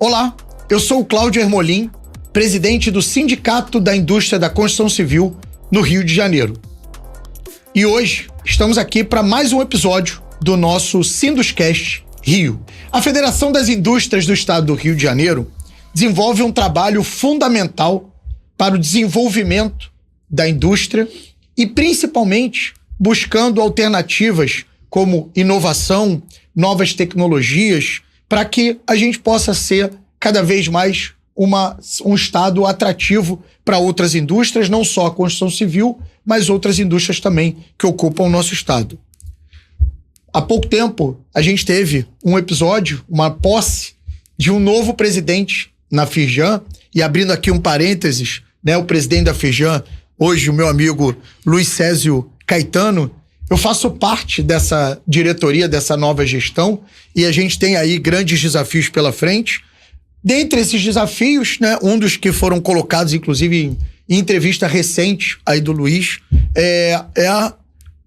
Olá, eu sou o Cláudio Hermolin, presidente do Sindicato da Indústria da Construção Civil no Rio de Janeiro. E hoje estamos aqui para mais um episódio do nosso Sinduscast Rio. A Federação das Indústrias do Estado do Rio de Janeiro desenvolve um trabalho fundamental para o desenvolvimento da indústria e principalmente buscando alternativas como inovação, novas tecnologias, para que a gente possa ser cada vez mais um estado atrativo para outras indústrias, não só a construção civil, mas outras indústrias também que ocupam o nosso estado. Há pouco tempo, a gente teve um episódio, uma posse de um novo presidente na Firjan, e abrindo aqui um parênteses, né, o presidente da Firjan, hoje o meu amigo Luiz Césio Caetano, eu faço parte dessa diretoria, dessa nova gestão, e a gente tem aí grandes desafios pela frente. Dentre esses desafios, né, um dos que foram colocados, inclusive, em entrevista recente aí do Luiz, é a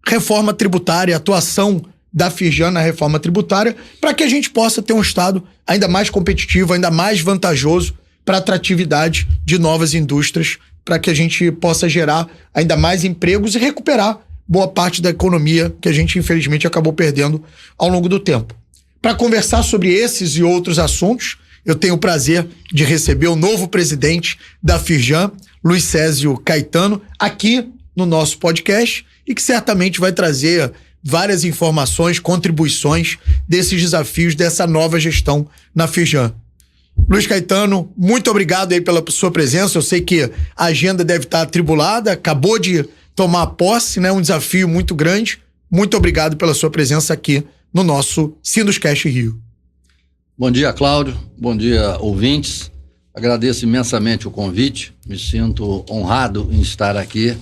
reforma tributária, a atuação da Firjan na reforma tributária, para que a gente possa ter um estado ainda mais competitivo, ainda mais vantajoso para a atratividade de novas indústrias, para que a gente possa gerar ainda mais empregos e recuperar boa parte da economia que a gente, infelizmente, acabou perdendo ao longo do tempo. Para conversar sobre esses e outros assuntos, eu tenho o prazer de receber o novo presidente da Firjan, Luiz Césio Caetano, aqui no nosso podcast, e que certamente vai trazer várias informações, contribuições desses desafios dessa nova gestão na Firjan. Luiz Caetano, muito obrigado aí pela sua presença. Eu sei que a agenda deve estar atribulada, acabou de tomar posse, né? Um desafio muito grande. Muito obrigado pela sua presença aqui no nosso Sinduscast Rio. Bom dia, Cláudio. Bom dia, ouvintes. Agradeço imensamente o convite. Me sinto honrado em estar aqui,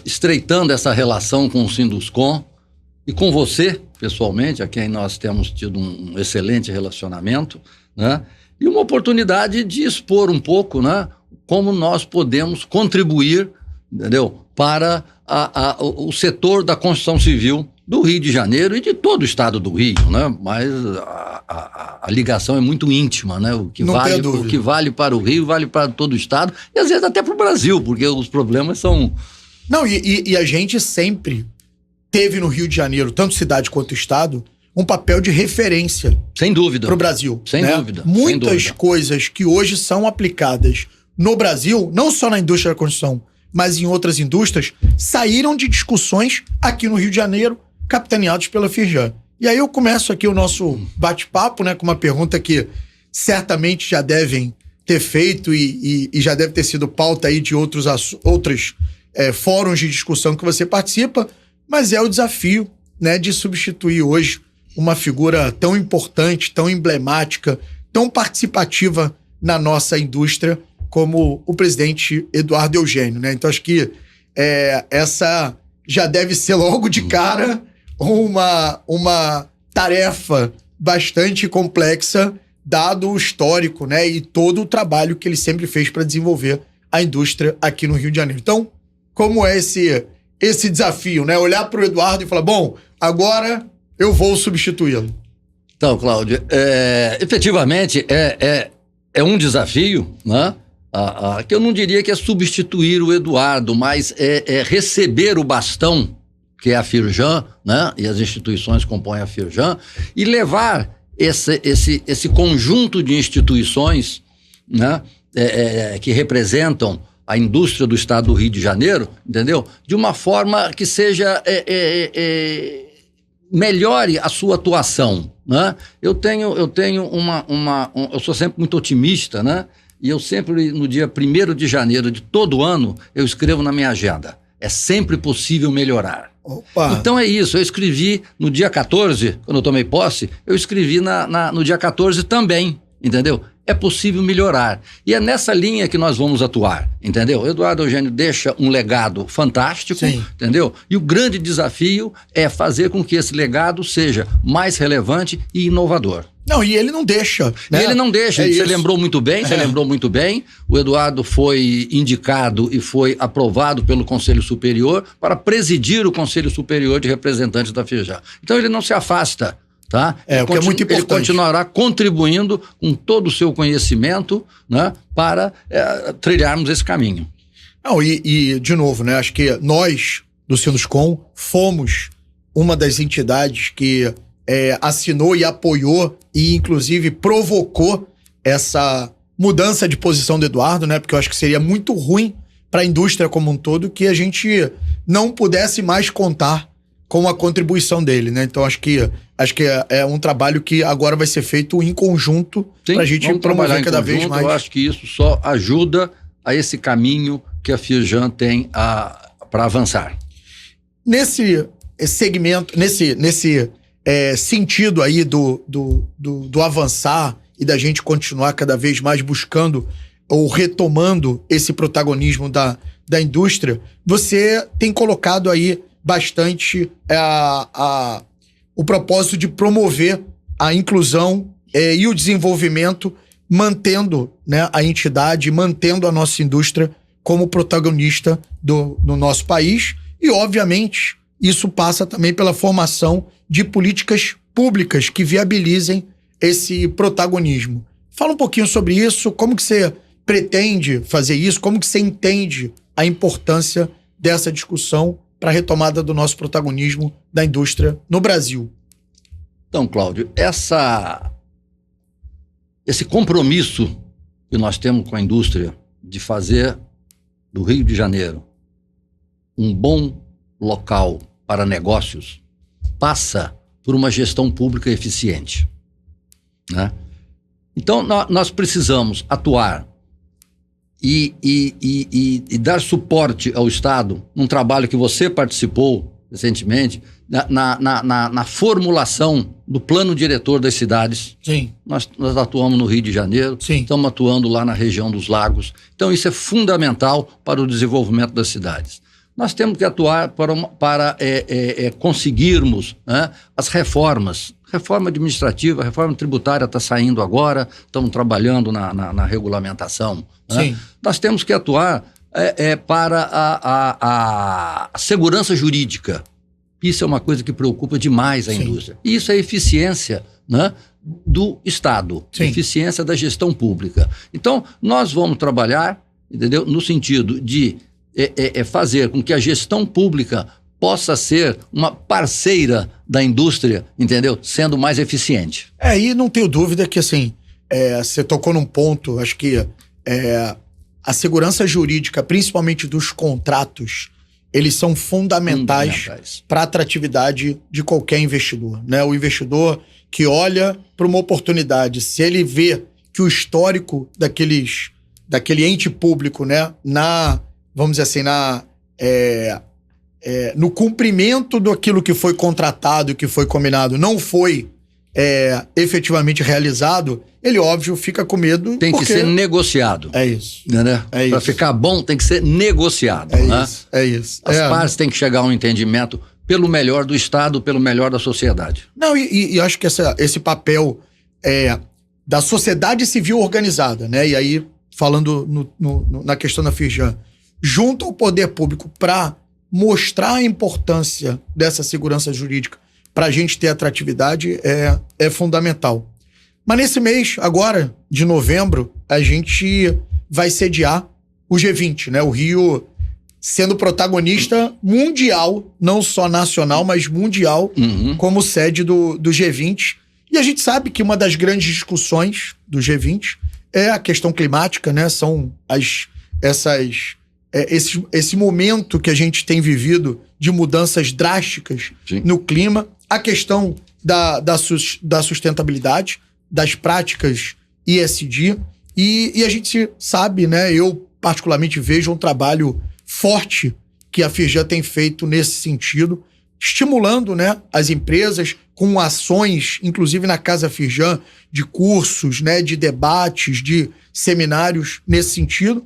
estreitando essa relação com o Sinduscom e com você, pessoalmente, a quem nós temos tido um excelente relacionamento, né? E uma oportunidade de expor um pouco, né, como nós podemos contribuir, entendeu, para o setor da construção civil do Rio de Janeiro e de todo o estado do Rio, né? Mas a ligação é muito íntima, né? O que vale para o Rio vale para todo o estado e às vezes até para o Brasil, porque os problemas são... Não, e a gente sempre teve no Rio de Janeiro, tanto cidade quanto estado, um papel de referência. Sem dúvida. Para o Brasil. Sem dúvida. Muitas coisas que hoje são aplicadas no Brasil, não só na indústria da construção, mas em outras indústrias, saíram de discussões aqui no Rio de Janeiro, capitaneados pela Firjan. E aí eu começo aqui o nosso bate-papo, né, com uma pergunta que certamente já devem ter feito e já deve ter sido pauta aí de outros fóruns de discussão que você participa, mas é o desafio, né, de substituir hoje uma figura tão importante, tão emblemática, tão participativa na nossa indústria como o presidente Eduardo Eugênio, né? Então acho que essa já deve ser logo de cara uma tarefa bastante complexa, dado o histórico, né, e todo o trabalho que ele sempre fez para desenvolver a indústria aqui no Rio de Janeiro. Então, como é esse desafio, né? Olhar para o Eduardo e falar, bom, agora eu vou substituí-lo. Então, Cláudio, efetivamente é um desafio, né? Que eu não diria que é substituir o Eduardo, mas é receber o bastão, que é a Firjan, né? E as instituições que compõem a Firjan, e levar esse conjunto de instituições, né? Que representam a indústria do estado do Rio de Janeiro, entendeu? De uma forma que seja... melhore a sua atuação, né? Eu sou sempre muito otimista, né? E eu sempre, no dia 1º de janeiro de todo ano, eu escrevo na minha agenda. É sempre possível melhorar. Opa. Então é isso, eu escrevi no dia 14, quando eu tomei posse, eu escrevi no dia 14 também, entendeu? É possível melhorar. E é nessa linha que nós vamos atuar, entendeu? O Eduardo Eugênio deixa um legado fantástico, sim, entendeu? E o grande desafio é fazer com que esse legado seja mais relevante e inovador. Não, e ele não deixa, né? Ele não deixa, você lembrou muito bem, o Eduardo foi indicado e foi aprovado pelo Conselho Superior para presidir o Conselho Superior de Representantes da Firjan. Então ele não se afasta tá? O que é muito importante. Ele continuará contribuindo com todo o seu conhecimento, né, para trilharmos esse caminho. Não, de novo, né, acho que nós, do Sinduscom, fomos uma das entidades que assinou e apoiou e, inclusive, provocou essa mudança de posição do Eduardo, né? Porque eu acho que seria muito ruim para a indústria como um todo que a gente não pudesse mais contar com a contribuição dele, né? Então acho que é um trabalho que agora vai ser feito em conjunto para a gente promover cada vez mais. Eu acho que isso só ajuda a esse caminho que a Firjan tem para avançar. Nesse segmento, nesse sentido aí do avançar e da gente continuar cada vez mais buscando ou retomando esse protagonismo da indústria, você tem colocado aí bastante o propósito de promover a inclusão e o desenvolvimento, mantendo, né, a entidade, mantendo a nossa indústria como protagonista do nosso país. E, obviamente, isso passa também pela formação de políticas públicas que viabilizem esse protagonismo. Fala um pouquinho sobre isso, como que você pretende fazer isso, como que você entende a importância dessa discussão para a retomada do nosso protagonismo da indústria no Brasil. Então, Cláudio, esse compromisso que nós temos com a indústria de fazer do Rio de Janeiro um bom local para negócios passa por uma gestão pública eficiente, né? Então, nós precisamos atuar e dar suporte ao Estado num trabalho que você participou recentemente, na formulação do plano diretor das cidades. Sim. Nós atuamos no Rio de Janeiro, sim, estamos atuando lá na região dos lagos. Então, isso é fundamental para o desenvolvimento das cidades. Nós temos que atuar para conseguirmos, né, as reformas. Reforma administrativa, reforma tributária está saindo agora, estamos trabalhando na regulamentação. Né? Sim. Nós temos que atuar para a segurança jurídica. Isso é uma coisa que preocupa demais a indústria. E isso é eficiência, né, do Estado, sim, eficiência da gestão pública. Então, nós vamos trabalhar, entendeu, no sentido de fazer com que a gestão pública possa ser uma parceira da indústria, entendeu? Sendo mais eficiente. E não tenho dúvida que, assim, você tocou num ponto, acho que a segurança jurídica, principalmente dos contratos, eles são fundamentais para a atratividade de qualquer investidor, né? O investidor que olha para uma oportunidade, se ele vê que o histórico daquele ente público, né, vamos dizer assim, no cumprimento daquilo que foi contratado e que foi combinado não foi efetivamente realizado, ele, óbvio, fica com medo. Tem que ser negociado. É isso. Né? Para ficar bom, tem que ser negociado. É isso. As partes têm que chegar a um entendimento pelo melhor do Estado, pelo melhor da sociedade. Não, e acho que esse papel da sociedade civil organizada, né? E aí, falando na questão da Firjan, junto ao poder público para mostrar a importância dessa segurança jurídica para a gente ter atratividade é fundamental. Mas nesse mês, agora, de novembro, a gente vai sediar o G20, né? O Rio sendo protagonista mundial, não só nacional, mas mundial, como sede do G20. E a gente sabe que uma das grandes discussões do G20 é a questão climática, né? São esse momento que a gente tem vivido de mudanças drásticas, sim, no clima, a questão da sustentabilidade, das práticas ESG, e a gente sabe, né, eu particularmente vejo um trabalho forte que a Firjan tem feito nesse sentido, estimulando, né, as empresas com ações, inclusive na Casa Firjan, de cursos, né, de debates, de seminários nesse sentido.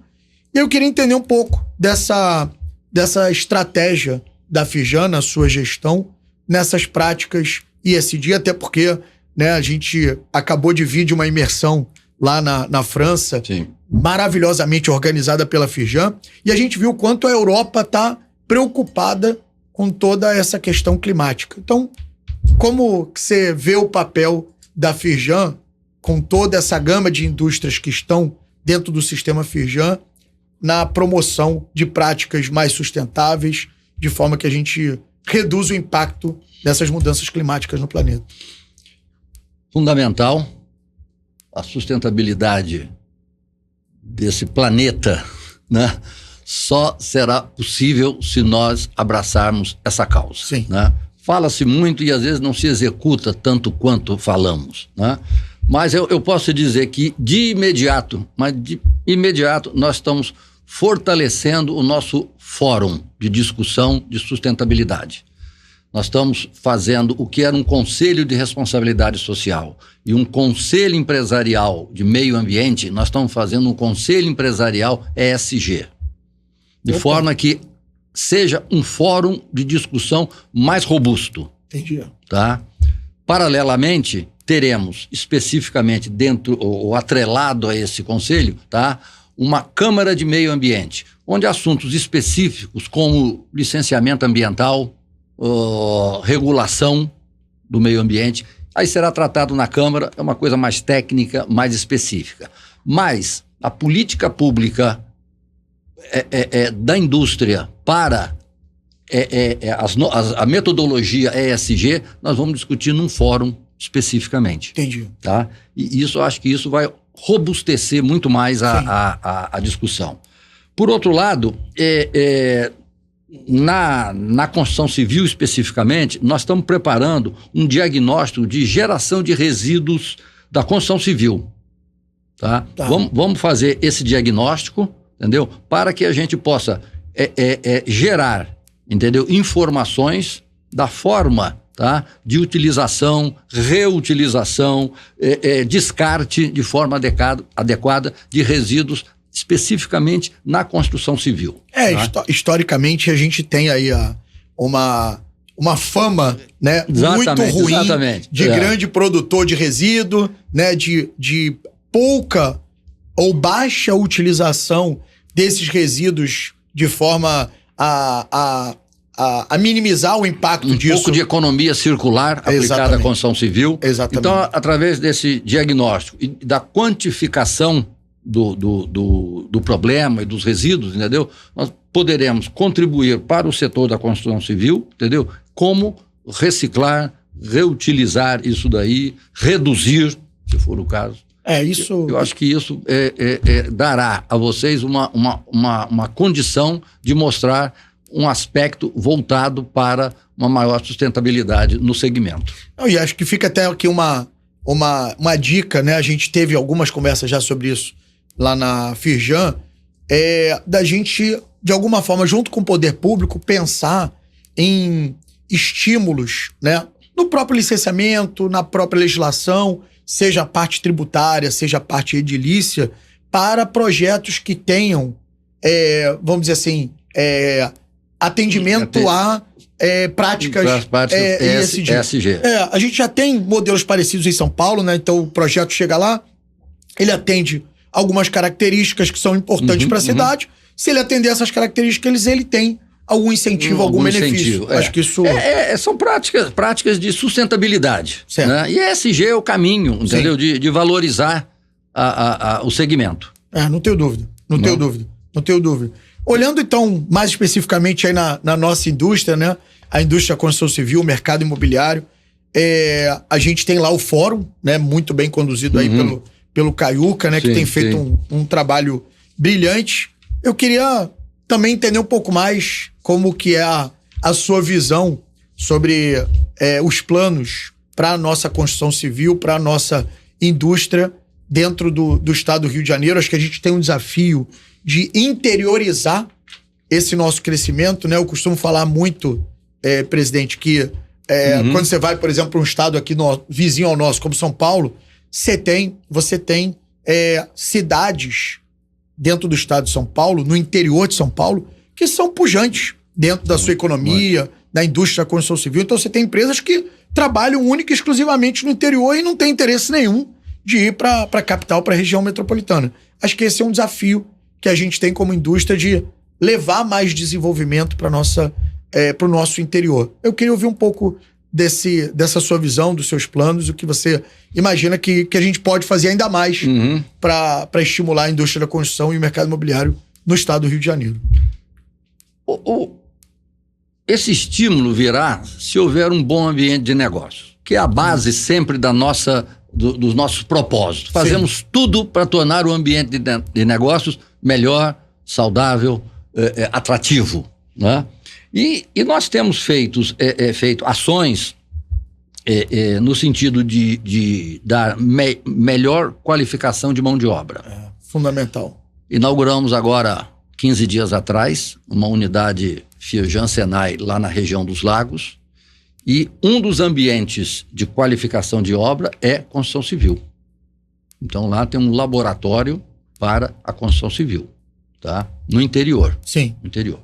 E eu queria entender um pouco dessa estratégia da Firjan na sua gestão, nessas práticas ESG, até porque, né, a gente acabou de vir de uma imersão lá na França, sim, maravilhosamente organizada pela Firjan, e a gente viu o quanto a Europa está preocupada com toda essa questão climática. Então, como que você vê o papel da Firjan com toda essa gama de indústrias que estão dentro do sistema Firjan na promoção de práticas mais sustentáveis, de forma que a gente reduz o impacto dessas mudanças climáticas no planeta? Fundamental a sustentabilidade desse planeta, né? Só será possível se nós abraçarmos essa causa. Sim. Né? Fala-se muito e às vezes não se executa tanto quanto falamos, né? Mas eu posso dizer que de imediato nós estamos fortalecendo o nosso fórum de discussão de sustentabilidade. Nós estamos fazendo o que era um conselho de responsabilidade social e um conselho empresarial de meio ambiente, nós estamos fazendo um conselho empresarial ESG. De forma que seja um fórum de discussão mais robusto. Entendi. Tá? Paralelamente, teremos especificamente dentro, ou atrelado a esse conselho, tá? Uma Câmara de Meio Ambiente, onde assuntos específicos como licenciamento ambiental, regulação do meio ambiente, aí será tratado na Câmara, é uma coisa mais técnica, mais específica. Mas a política pública da indústria para a metodologia ESG, nós vamos discutir num fórum especificamente. Entendi. Tá? E isso, eu acho que isso vai robustecer muito mais a discussão. Por outro lado, na construção civil especificamente, nós estamos preparando um diagnóstico de geração de resíduos da construção civil. Tá? Tá. Vamos fazer esse diagnóstico, entendeu? Para que a gente possa gerar, entendeu? Informações da forma, tá? De utilização, reutilização, descarte de forma adequada de resíduos, especificamente na construção civil. Tá? Historicamente a gente tem aí uma fama, né, Exatamente, muito ruim exatamente. de grande produtor de resíduo, né, de pouca ou baixa utilização desses resíduos de forma a minimizar o impacto disso. Um pouco de economia circular aplicada Exatamente. à construção civil. Exatamente. Então, através desse diagnóstico e da quantificação do problema e dos resíduos, entendeu? Nós poderemos contribuir para o setor da construção civil, entendeu? Como reciclar, reutilizar isso daí, reduzir, se for o caso. Eu acho que isso dará a vocês uma condição de mostrar um aspecto voltado para uma maior sustentabilidade no segmento. E acho que fica até aqui uma dica, né? A gente teve algumas conversas já sobre isso lá na Firjan, da gente, de alguma forma, junto com o poder público, pensar em estímulos, né? No próprio licenciamento, na própria legislação, seja a parte tributária, seja a parte edilícia, para projetos que tenham, vamos dizer assim, atendimento a práticas ESG. A gente já tem modelos parecidos em São Paulo, né? Então o projeto chega lá, ele atende algumas características que são importantes para a cidade. Se ele atender essas características, ele tem algum incentivo, algum benefício. Acho que isso... São práticas de sustentabilidade. Certo. Né? E ESG é o caminho, entendeu? De valorizar o segmento. Não tenho dúvida. Não tenho dúvida. Olhando, então, mais especificamente aí na nossa indústria, né? A indústria da construção civil, o mercado imobiliário, a gente tem lá o fórum, né? Muito bem conduzido aí pelo Caiuca, né? Que tem feito um trabalho brilhante. Eu queria também entender um pouco mais como que é a sua visão sobre os planos para a nossa construção civil, para a nossa indústria dentro do estado do Rio de Janeiro. Acho que a gente tem um desafio de interiorizar esse nosso crescimento, né? Eu costumo falar muito, presidente, que quando você vai, por exemplo, para um estado aqui vizinho ao nosso, como São Paulo, você tem cidades dentro do estado de São Paulo, no interior de São Paulo, que são pujantes dentro da sua economia, da indústria da construção civil. Então você tem empresas que trabalham única e exclusivamente no interior e não tem interesse nenhum de ir para a capital, para a região metropolitana. Acho que esse é um desafio que a gente tem como indústria de levar mais desenvolvimento para o nosso interior. Eu queria ouvir um pouco dessa sua visão, dos seus planos, o que você imagina que a gente pode fazer ainda mais para estimular a indústria da construção e o mercado imobiliário no estado do Rio de Janeiro. Esse estímulo virá se houver um bom ambiente de negócios, que é a base sempre dos nossos propósitos. Fazemos tudo para tornar o ambiente de negócios melhor, saudável, atrativo, né? E nós temos feito ações no sentido de dar melhor qualificação de mão de obra. Fundamental. Inauguramos agora, 15 dias atrás, uma unidade Firjan Senai lá na região dos Lagos, e um dos ambientes de qualificação de obra é construção civil. Então lá tem um laboratório para a construção civil, tá? No interior. Sim. No interior.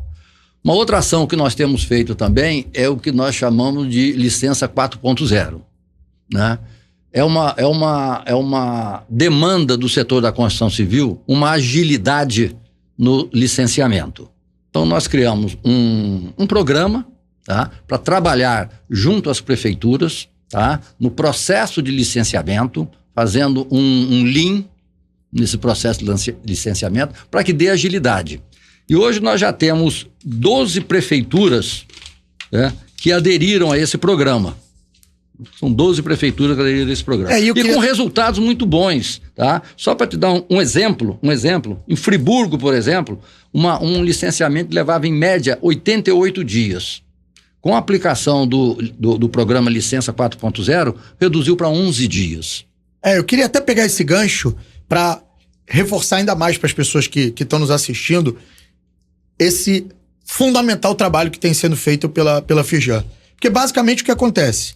Uma outra ação que nós temos feito também é o que nós chamamos de licença 4.0, né? É uma demanda do setor da construção civil, uma agilidade no licenciamento. Então nós criamos um programa, tá? Para trabalhar junto às prefeituras, tá? No processo de licenciamento, fazendo um lean nesse processo de licenciamento, para que dê agilidade. E hoje nós já temos 12 prefeituras, né, que aderiram a esse programa. São 12 prefeituras que aderiram a esse programa. Com resultados muito bons, tá? Só para te dar um exemplo, em Friburgo, por exemplo, um licenciamento levava em média 88 dias. Com a aplicação do programa Licença 4.0, reduziu para 11 dias. Eu queria até pegar esse gancho para reforçar ainda mais para as pessoas que estão nos assistindo esse fundamental trabalho que tem sendo feito pela Firjan. Porque basicamente o que acontece?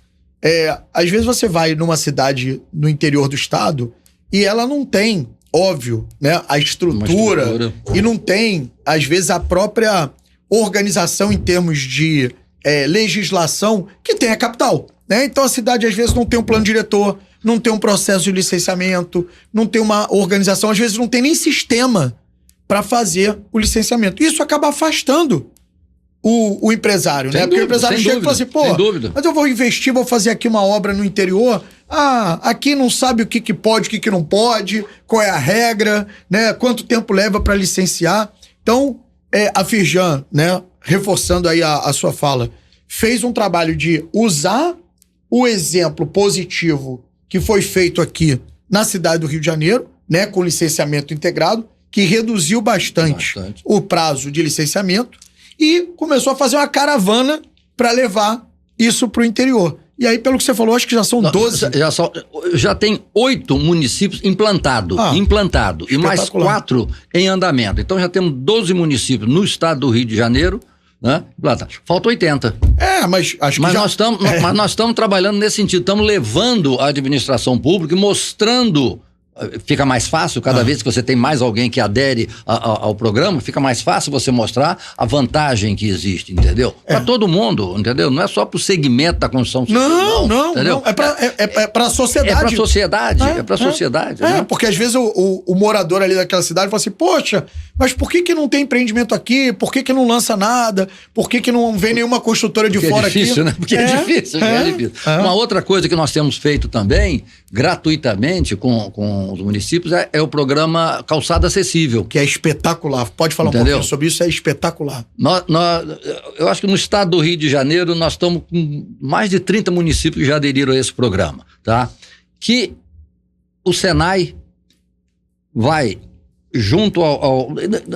Às vezes você vai numa cidade no interior do estado e ela não tem, óbvio, né, a estrutura e não tem, às vezes, a própria organização em termos de legislação que tem a capital, né? Então a cidade às vezes não tem um plano diretor, não tem um processo de licenciamento, não tem uma organização, às vezes não tem nem sistema para fazer o licenciamento. Isso acaba afastando o empresário, né? Porque o empresário chega e fala assim, mas eu vou investir, vou fazer aqui uma obra no interior, aqui não sabe o que pode, o que não pode, qual é a regra, né? Quanto tempo leva para licenciar. Então, a Firjan, né, reforçando aí a sua fala, fez um trabalho de usar o exemplo positivo que foi feito aqui na cidade do Rio de Janeiro, né, com licenciamento integrado, que reduziu bastante o prazo de licenciamento e começou a fazer uma caravana para levar isso para o interior. E aí, pelo que você falou, acho que já são 12. Já tem 8 municípios implantado e mais 4 em andamento. Então já temos 12 municípios no estado do Rio de Janeiro, né? Falta 80. Mas acho que nós estamos trabalhando nesse sentido, estamos levando a administração pública e mostrando. Fica mais fácil, cada vez que você tem mais alguém que adere ao programa, fica mais fácil você mostrar a vantagem que existe, entendeu? Para todo mundo, entendeu? Não é só pro segmento da construção civil, não, entendeu? É pra sociedade. É pra sociedade. Né? Porque às vezes o morador ali daquela cidade fala assim, poxa, mas por que não tem empreendimento aqui? Por que não lança nada? Por que não vem nenhuma construtora de fora aqui? Né? Porque é difícil. Uma outra coisa que nós temos feito também, gratuitamente, com os municípios, é o programa Calçada Acessível. Que é espetacular. Pode falar um pouquinho sobre isso? É espetacular. Eu acho que no estado do Rio de Janeiro nós estamos com mais de 30 municípios que já aderiram a esse programa, tá? Que o Senai vai junto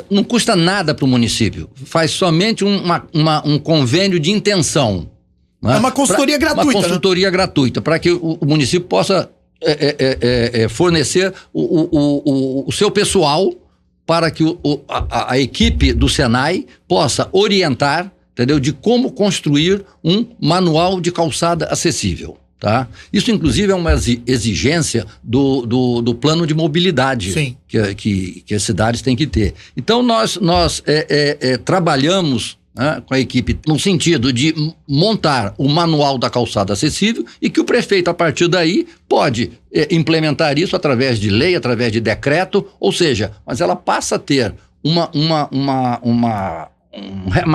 não custa nada para o município, faz somente um convênio de intenção. Né? É uma consultoria gratuita. Uma consultoria gratuita, para que o município possa fornecer o seu pessoal para que a equipe do Senai possa orientar, entendeu, de como construir um manual de calçada acessível. Tá? Isso, inclusive, é uma exigência do plano de mobilidade que as cidades têm que ter. Então, nós trabalhamos, né, com a equipe no sentido de montar o manual da calçada acessível e que o prefeito, a partir daí, pode implementar isso através de lei, através de decreto, ou seja, mas ela passa a ter uma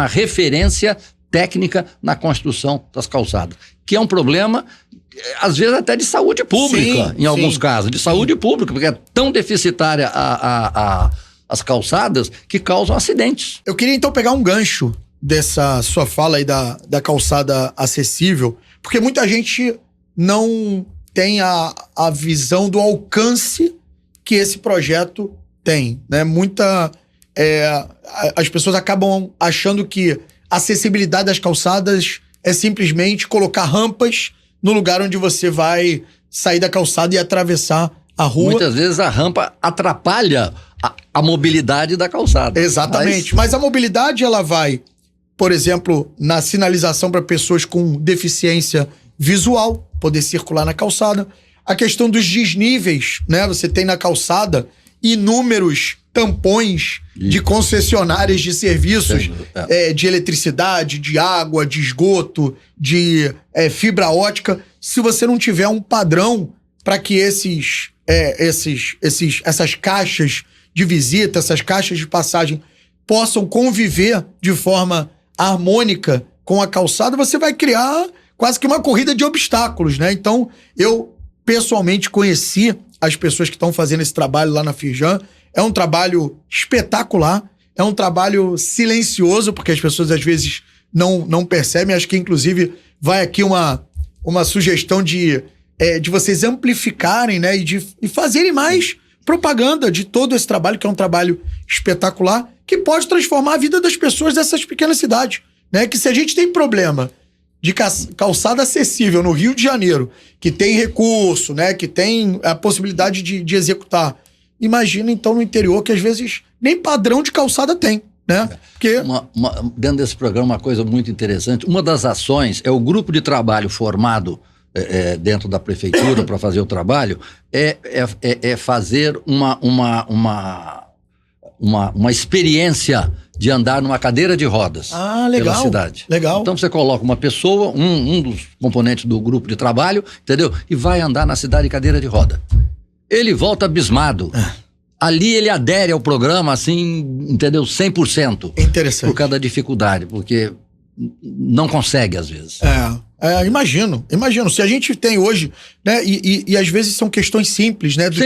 referência técnica na construção das calçadas, que é um problema, às vezes até de saúde pública, sim, em alguns sim. casos, de saúde pública, porque é tão deficitária as calçadas que causam acidentes. Eu queria então pegar um gancho dessa sua fala aí da calçada acessível, porque muita gente não tem a visão do alcance que esse projeto tem, né? As pessoas acabam achando que a acessibilidade das calçadas é simplesmente colocar rampas no lugar onde você vai sair da calçada e atravessar a rua. Muitas vezes a rampa atrapalha a mobilidade da calçada. Exatamente. Mas a mobilidade, ela vai, por exemplo, na sinalização para pessoas com deficiência visual, poder circular na calçada. A questão dos desníveis, né? Você tem na calçada inúmeros tampões de concessionárias de serviços de eletricidade, de água, de esgoto, de fibra ótica. Se você não tiver um padrão para que essas caixas de visita, essas caixas de passagem possam conviver de forma harmônica com a calçada, você vai criar quase que uma corrida de obstáculos, né? Então, eu pessoalmente conheci as pessoas que estão fazendo esse trabalho lá na Firjan. É um trabalho espetacular, é um trabalho silencioso, porque as pessoas às vezes não percebem. Acho que, inclusive, vai aqui uma sugestão de vocês amplificarem, né, e fazerem mais propaganda de todo esse trabalho, que é um trabalho espetacular, que pode transformar a vida das pessoas dessas pequenas cidades, né? Que se a gente tem problema de calçada acessível no Rio de Janeiro, que tem recurso, né, que tem a possibilidade de executar, imagina então no interior, que às vezes nem padrão de calçada tem, né? Porque... Dentro desse programa, uma coisa muito interessante, uma das ações é o grupo de trabalho formado dentro da prefeitura para fazer o trabalho, é fazer uma experiência de andar numa cadeira de rodas legal, pela cidade. Legal. Então você coloca uma pessoa, um dos componentes do grupo de trabalho, entendeu? E vai andar na cidade de cadeira de roda. Ele volta abismado. Ali ele adere ao programa, assim, entendeu? 100%. Interessante. Por causa da dificuldade, porque não consegue às vezes. Imagino. Se a gente tem hoje, né, e às vezes são questões simples, né, do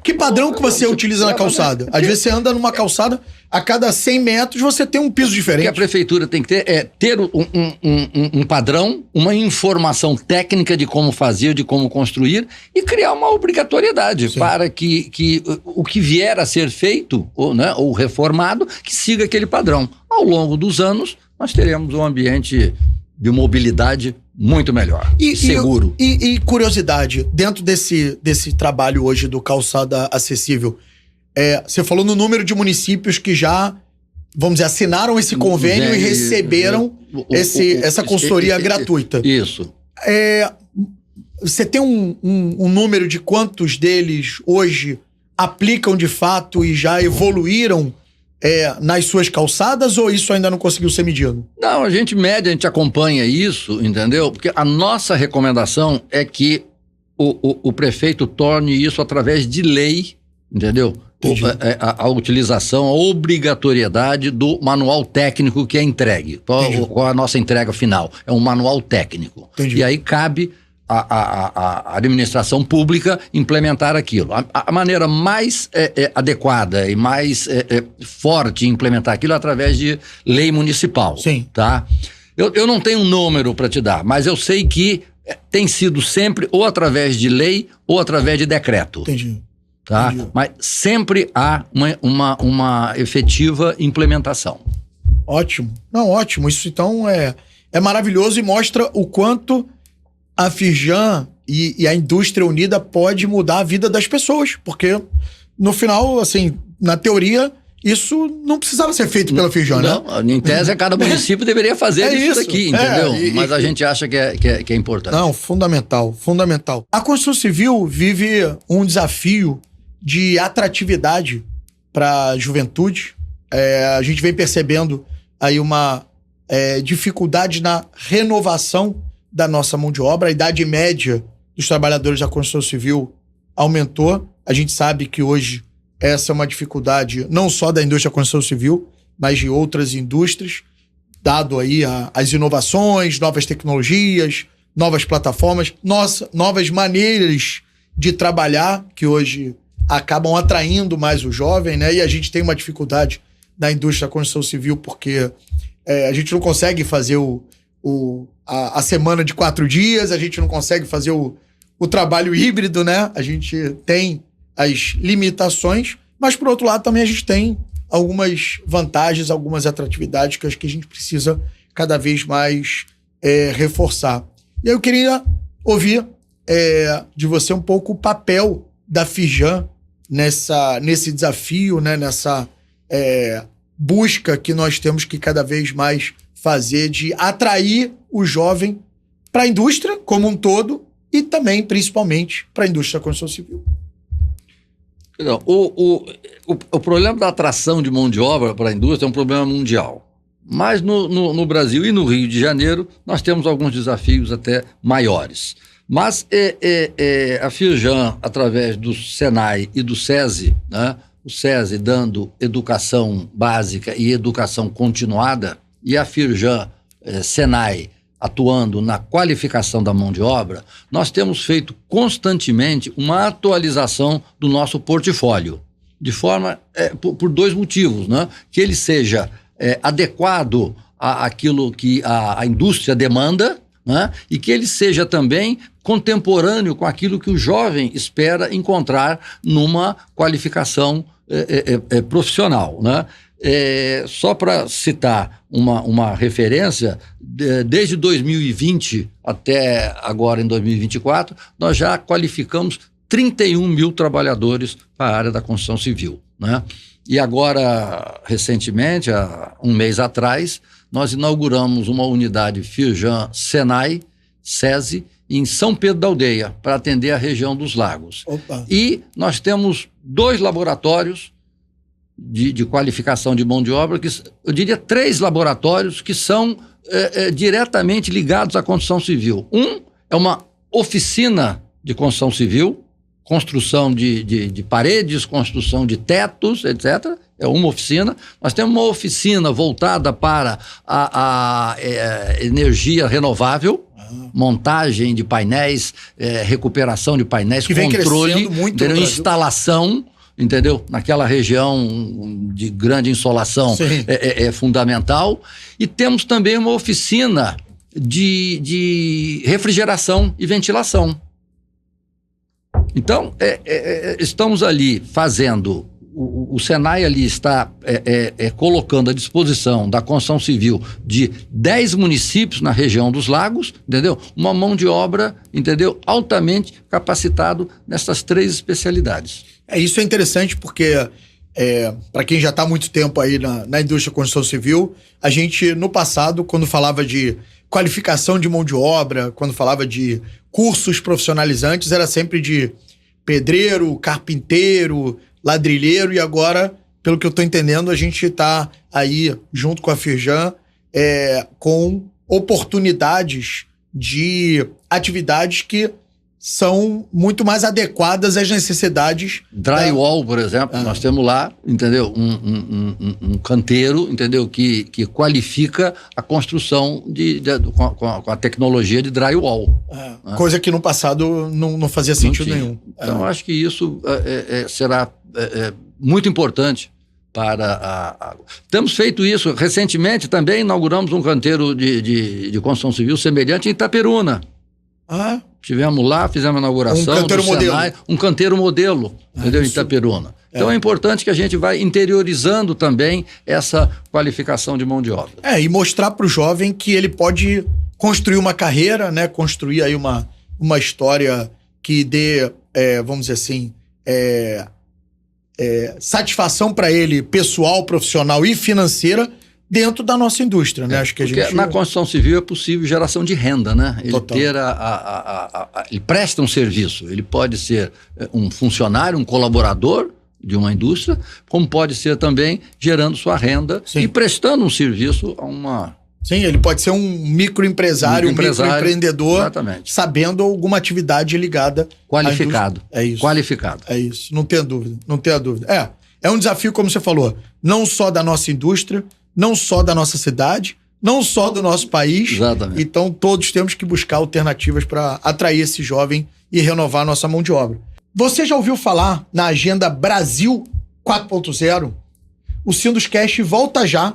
que padrão que você utiliza na calçada? Às vezes você anda numa calçada, a cada 100 metros você tem um piso diferente. O que a prefeitura tem que ter um padrão, uma informação técnica de como fazer, de como construir e criar uma obrigatoriedade. Sim. Para que o que vier a ser feito, ou reformado, que siga aquele padrão. Ao longo dos anos, nós teremos um ambiente de mobilidade muito melhor, seguro. E curiosidade, dentro desse trabalho hoje do calçada acessível, você falou no número de municípios que já, vamos dizer, assinaram esse convênio e receberam essa consultoria gratuita. Isso. Você tem um número de quantos deles hoje aplicam de fato e já evoluíram nas suas calçadas, ou isso ainda não conseguiu ser medido? Não, a gente mede, a gente acompanha isso, entendeu? Porque a nossa recomendação é que o prefeito torne isso através de lei, entendeu? A utilização, a obrigatoriedade do manual técnico que é entregue. Qual a nossa entrega final? É um manual técnico. Entendi. E aí cabe a administração pública implementar aquilo. A maneira mais adequada e mais forte de implementar aquilo é através de lei municipal. Sim. Tá? Eu não tenho um número para te dar, mas eu sei que tem sido sempre ou através de lei ou através de decreto. Entendi. Tá? Entendi. Mas sempre há uma efetiva implementação. Ótimo. Não, ótimo. Isso então é maravilhoso e mostra o quanto a Firjan e a indústria unida pode mudar a vida das pessoas, porque no final, assim, na teoria, isso não precisava ser feito pela Firjan, né? Não, em tese, cada município deveria fazer isso daqui, entendeu? Mas a gente acha que é importante. Não, fundamental. A construção civil vive um desafio de atratividade para a juventude. A gente vem percebendo aí uma dificuldade na renovação da nossa mão de obra. A idade média dos trabalhadores da construção civil aumentou. A gente sabe que hoje essa é uma dificuldade não só da indústria da construção civil, mas de outras indústrias. dado aí as inovações, novas tecnologias, novas plataformas, novas maneiras de trabalhar que hoje acabam atraindo mais o jovem, né? E a gente tem uma dificuldade na indústria da construção civil porque a gente não consegue fazer a semana de 4 dias, a gente não consegue fazer o trabalho híbrido, né? A gente tem as limitações, mas por outro lado também a gente tem algumas vantagens, algumas atratividades que eu acho que a gente precisa cada vez mais reforçar. E aí eu queria ouvir de você um pouco o papel da Firjan nesse desafio, né? Nessa busca que nós temos que cada vez mais fazer de atrair o jovem para a indústria como um todo e também, principalmente, para a indústria da construção civil. Não, o problema da atração de mão de obra para a indústria é um problema mundial. Mas no Brasil e no Rio de Janeiro nós temos alguns desafios até maiores. Mas a Firjan, através do Senai e do SESI, né, o SESI dando educação básica e educação continuada, e a Firjan, Senai, atuando na qualificação da mão de obra, nós temos feito constantemente uma atualização do nosso portfólio, de forma, por 2 motivos, né? Que ele seja adequado àquilo que a indústria demanda, né? E que ele seja também contemporâneo com aquilo que o jovem espera encontrar numa qualificação profissional, né? Só para citar uma referência, desde 2020 até agora em 2024, nós já qualificamos 31 mil trabalhadores para a área da construção civil, né? E agora, recentemente, há um mês atrás, nós inauguramos uma unidade Firjan Senai, SESI, em São Pedro da Aldeia, para atender a região dos Lagos. Opa. E nós temos 2 laboratórios de qualificação de mão de obra, eu diria 3 laboratórios que são diretamente ligados à construção civil. Um é uma oficina de construção civil, construção de paredes, construção de tetos, etc. É uma oficina. Nós temos uma oficina voltada para a energia renovável, montagem de painéis, recuperação de painéis, que vem controle, muito instalação, entendeu? Naquela região de grande insolação é fundamental. E temos também uma oficina de refrigeração e ventilação. Então, estamos ali fazendo, o Senai ali está colocando à disposição da construção civil de 10 municípios na região dos Lagos, entendeu? Uma mão de obra, entendeu? Altamente capacitado nessas 3 especialidades. Isso é interessante porque, para quem já está há muito tempo aí na indústria da construção civil, a gente, no passado, quando falava de qualificação de mão de obra, quando falava de cursos profissionalizantes, era sempre de pedreiro, carpinteiro, ladrilheiro, e agora, pelo que eu estou entendendo, a gente está aí, junto com a Firjan, com oportunidades de atividades que são muito mais adequadas às necessidades. Drywall, por exemplo, nós temos lá, entendeu? Um canteiro, entendeu? Que qualifica a construção com a tecnologia de drywall. Coisa que no passado não fazia sentido nenhum. Então, acho que isso será muito importante para Temos feito isso. Recentemente também inauguramos um canteiro de construção civil semelhante em Itaperuna. Estivemos lá, fizemos a inauguração do Senai, um canteiro modelo, entendeu? Em Itaperuna. Então é importante que a gente vá interiorizando também essa qualificação de mão de obra. E mostrar para o jovem que ele pode construir uma carreira, né? Construir aí uma história que dê, vamos dizer assim, satisfação para ele pessoal, profissional e financeira dentro da nossa indústria, né? Acho que na construção civil é possível geração de renda, né? Ele ter ele presta um serviço, ele pode ser um funcionário, um colaborador de uma indústria, como pode ser também gerando sua renda e prestando um serviço a uma... Sim, ele pode ser um microempresário, um microempreendedor, exatamente, sabendo alguma atividade ligada qualificado. É isso. Qualificado. É isso, não tenha dúvida, não tenha dúvida. É um desafio, como você falou, não só da nossa indústria, não só da nossa cidade, não só do nosso país. Exatamente. Então todos temos que buscar alternativas para atrair esse jovem e renovar a nossa mão de obra. Você já ouviu falar na agenda Brasil 4.0? O Sinduscast volta já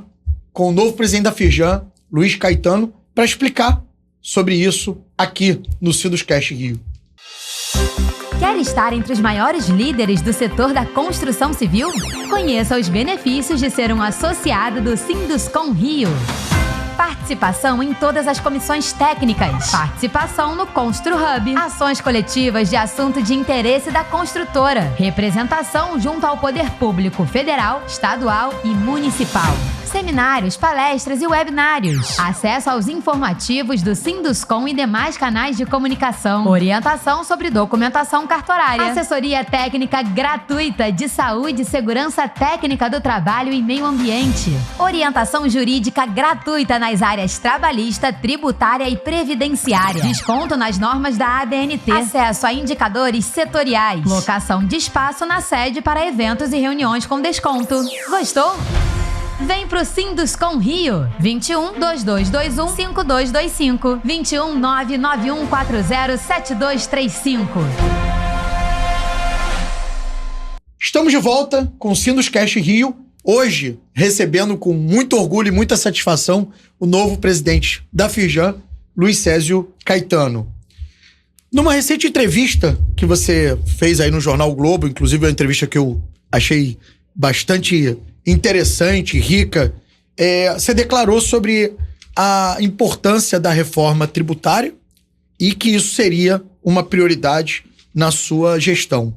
com o novo presidente da Firjan, Luiz Caetano, para explicar sobre isso aqui no Sinduscast Rio. Quer estar entre os maiores líderes do setor da construção civil? Conheça os benefícios de ser um associado do Sinduscom Rio. Participação em todas as comissões técnicas. Participação no Constru Hub. Ações coletivas de assunto de interesse da construtora. Representação junto ao poder público federal, estadual e municipal. Seminários, palestras e webinários. Acesso aos informativos do Sinduscom e demais canais de comunicação. Orientação sobre documentação cartorária. Assessoria técnica gratuita de saúde e segurança técnica do trabalho e meio ambiente. Orientação jurídica gratuita nas áreas trabalhista, tributária e previdenciária. Desconto nas normas da ABNT. Acesso a indicadores setoriais. Locação de espaço na sede para eventos e reuniões com desconto. Gostou? Vem pro Sinduscom Rio, 21 2221 5225, 21 99140 7235. Estamos de volta com o Sinduscast Rio, hoje recebendo com muito orgulho e muita satisfação o novo presidente da Firjan, Luiz Césio Caetano. Numa recente entrevista que você fez aí no Jornal Globo, inclusive uma entrevista que eu achei bastante interessante, rica, você declarou sobre a importância da reforma tributária e que isso seria uma prioridade na sua gestão.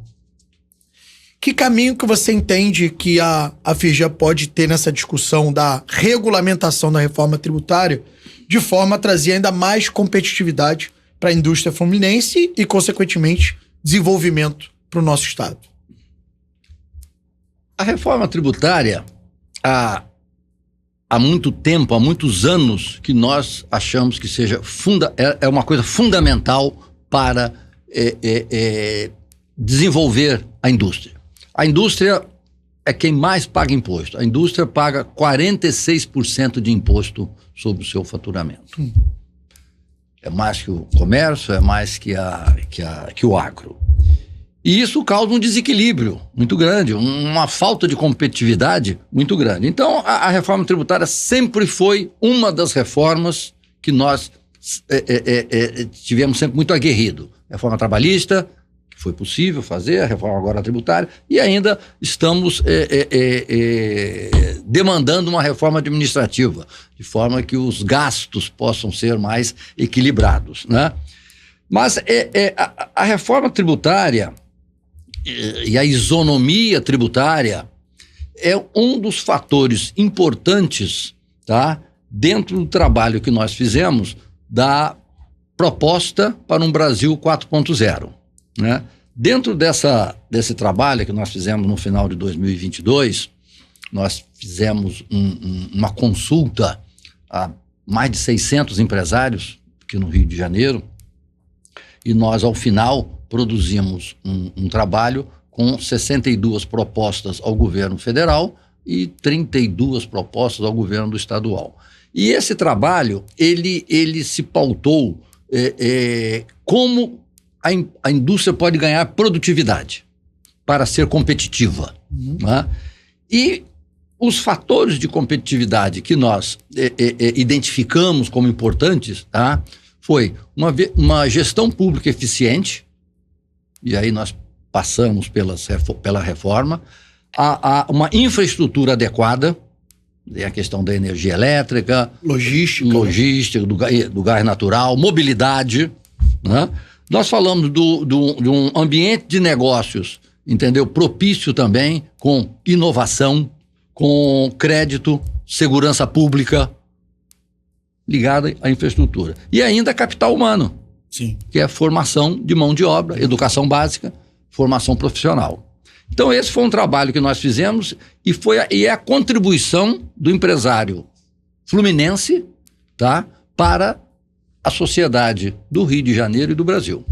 Que caminho que você entende que a Firjan pode ter nessa discussão da regulamentação da reforma tributária de forma a trazer ainda mais competitividade para a indústria fluminense e, consequentemente, desenvolvimento para o nosso estado? A reforma tributária, há muito tempo, há muitos anos, que nós achamos que seja é uma coisa fundamental para desenvolver a indústria. A indústria é quem mais paga imposto. A indústria paga 46% de imposto sobre o seu faturamento. É mais que o comércio, é mais que o agro. E isso causa um desequilíbrio muito grande, uma falta de competitividade muito grande. Então, a reforma tributária sempre foi uma das reformas que nós tivemos sempre muito aguerrido. Reforma trabalhista, que foi possível fazer, a reforma agora tributária, e ainda estamos demandando uma reforma administrativa, de forma que os gastos possam ser mais equilibrados, né? Mas a reforma tributária e a isonomia tributária é um dos fatores importantes, tá, dentro do trabalho que nós fizemos da proposta para um Brasil 4.0, né? Dentro desse trabalho que nós fizemos no final de 2022, nós fizemos uma consulta a mais de 600 empresários aqui no Rio de Janeiro, e nós, ao final, produzimos um trabalho com 62 propostas ao governo federal e 32 propostas ao governo estadual. E esse trabalho, ele se pautou como a indústria pode ganhar produtividade para ser competitiva. Né? E os fatores de competitividade que nós identificamos como importantes, tá, foi uma gestão pública eficiente, e aí nós passamos pela reforma, uma infraestrutura adequada, a questão da energia elétrica, logística do gás natural, mobilidade, né? Nós falamos de um ambiente de negócios, entendeu? Propício também, com inovação, com crédito, segurança pública, ligada à infraestrutura. E ainda capital humano. Sim. Que é a formação de mão de obra, educação básica, formação profissional. Então esse foi um trabalho que nós fizemos e é a contribuição do empresário fluminense, tá, para a sociedade do Rio de Janeiro e do Brasil.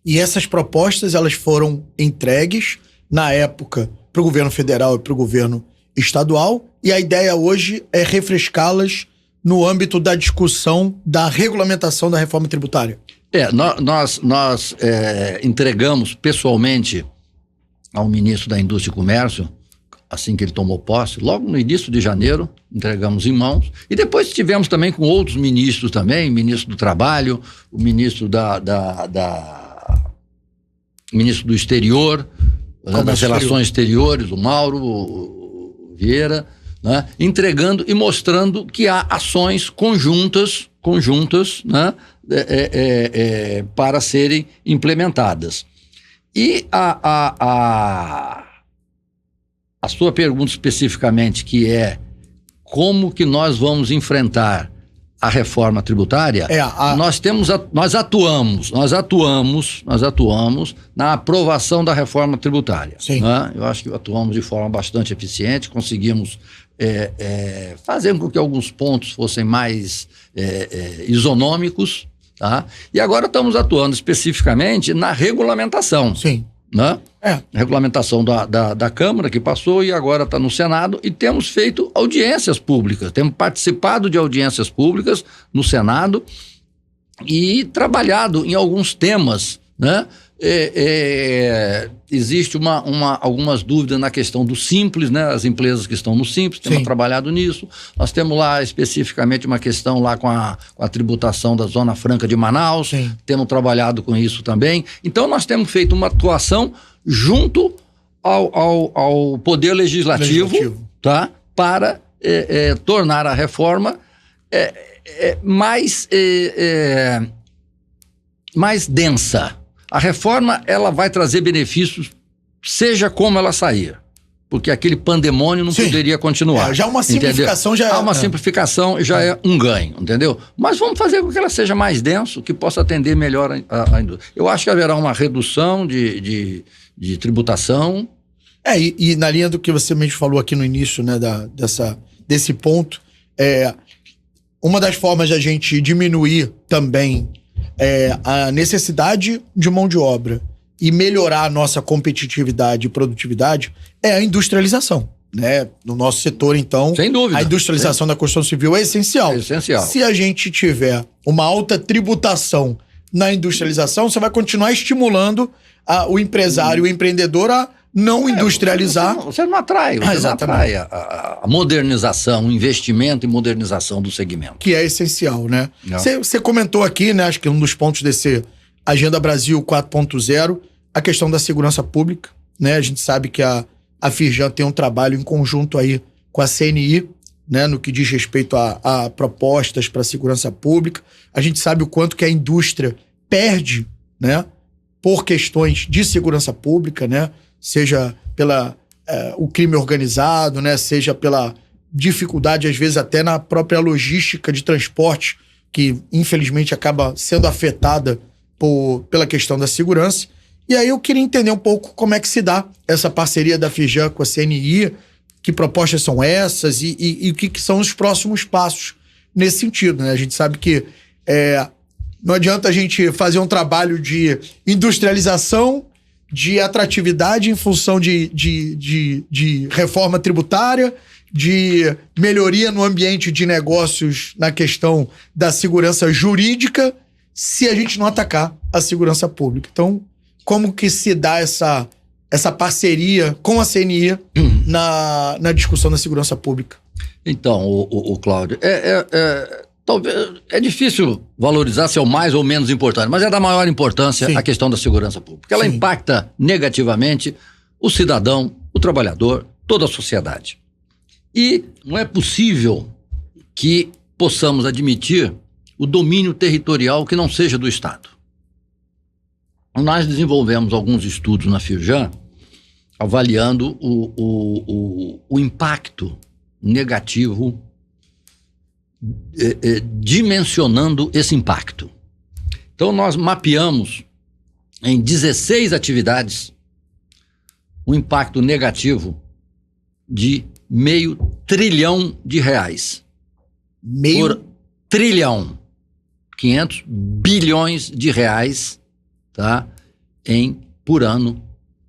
E essas propostas, elas foram entregues na época para o governo federal e para o governo estadual, e a ideia hoje é refrescá-las no âmbito da discussão da regulamentação da reforma tributária. Nós entregamos pessoalmente ao ministro da Indústria e Comércio, assim que ele tomou posse, logo no início de janeiro, entregamos em mãos, e depois estivemos também com outros ministros também, ministro do Trabalho, o ministro ministro do Exterior, das Relações Exteriores, o Mauro Vieira, né, entregando e mostrando que há ações conjuntas, né, para serem implementadas. E a sua pergunta especificamente, que é como que nós vamos enfrentar a reforma tributária, nós atuamos na aprovação da reforma tributária. Sim. Né? Eu acho que atuamos de forma bastante eficiente, conseguimos fazer com que alguns pontos fossem mais isonômicos, tá? E agora estamos atuando especificamente na regulamentação. Sim. Né? Regulamentação da Câmara, que passou e agora está no Senado, e temos feito audiências públicas, temos participado de audiências públicas no Senado e trabalhado em alguns temas, né? Existe algumas dúvidas na questão do Simples, né? As empresas que estão no Simples, temos trabalhado nisso. Nós temos lá especificamente uma questão lá com a tributação da Zona Franca de Manaus. Sim. Temos trabalhado com isso também. Então nós temos feito uma atuação junto ao Poder Legislativo. Tá? Para tornar a reforma mais densa. A reforma, ela vai trazer benefícios, seja como ela sair. Porque aquele pandemônio não poderia continuar. Já uma simplificação, entendeu? Uma simplificação já é um ganho, entendeu? Mas vamos fazer com que ela seja mais denso, que possa atender melhor a indústria. Eu acho que haverá uma redução de tributação. E na linha do que você mesmo falou aqui no início, né, desse ponto, uma das formas de a gente diminuir também a necessidade de mão de obra e melhorar a nossa competitividade e produtividade é a industrialização, né? No nosso setor, então, sem dúvida, a industrialização da construção civil é essencial. Se a gente tiver uma alta tributação na industrialização, você vai continuar estimulando o empresário, o empreendedor a não industrializar. Você não atrai, a modernização, o investimento em modernização do segmento. Que é essencial, né? Você comentou aqui, né, acho que um dos pontos desse Agenda Brasil 4.0, a questão da segurança pública, né? A gente sabe que a Firjan tem um trabalho em conjunto aí com a CNI, né, no que diz respeito a propostas para a segurança pública. A gente sabe o quanto que a indústria perde, né, por questões de segurança pública, né? Seja pela o crime organizado, né? Seja pela dificuldade, às vezes, até na própria logística de transporte, que infelizmente acaba sendo afetada pela questão da segurança. E aí eu queria entender um pouco como é que se dá essa parceria da Firjan com a CNI, que propostas são essas e o que são os próximos passos nesse sentido, né? A gente sabe que não adianta a gente fazer um trabalho de industrialização, de atratividade em função de reforma tributária, de melhoria no ambiente de negócios na questão da segurança jurídica, se a gente não atacar a segurança pública. Então, como que se dá essa parceria com a CNI na discussão da segurança pública? Então, o Cláudio, talvez é difícil valorizar se é o mais ou menos importante, mas é da maior importância. Sim. A questão da segurança pública. Porque ela impacta negativamente o cidadão, o trabalhador, toda a sociedade. E não é possível que possamos admitir o domínio territorial que não seja do Estado. Nós desenvolvemos alguns estudos na Firjan avaliando o impacto negativo, dimensionando esse impacto. Então nós mapeamos em 16 atividades o impacto negativo de R$500 bilhão. Por trilhão. 500 bilhões de reais, tá? Por ano,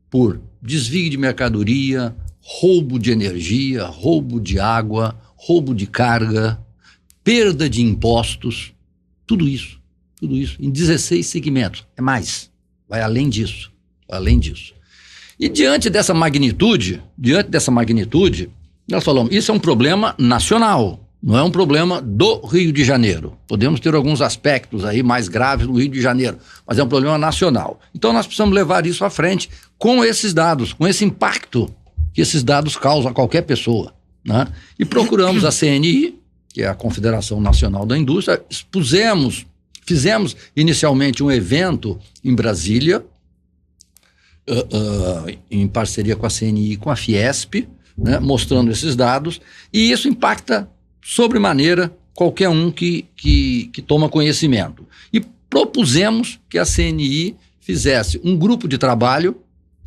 por desvio de mercadoria, roubo de energia, roubo de água, roubo de carga, perda de impostos, tudo isso em 16 segmentos. É mais, vai além disso. E diante dessa magnitude, nós falamos, isso é um problema nacional, não é um problema do Rio de Janeiro. Podemos ter alguns aspectos aí mais graves no Rio de Janeiro, mas é um problema nacional. Então nós precisamos levar isso à frente com esses dados, com esse impacto que esses dados causam a qualquer pessoa, né? E procuramos a CNI, que é a Confederação Nacional da Indústria, fizemos inicialmente um evento em Brasília, em parceria com a CNI e com a Fiesp, né, mostrando esses dados, e isso impacta sobremaneira qualquer um que toma conhecimento. E propusemos que a CNI fizesse um grupo de trabalho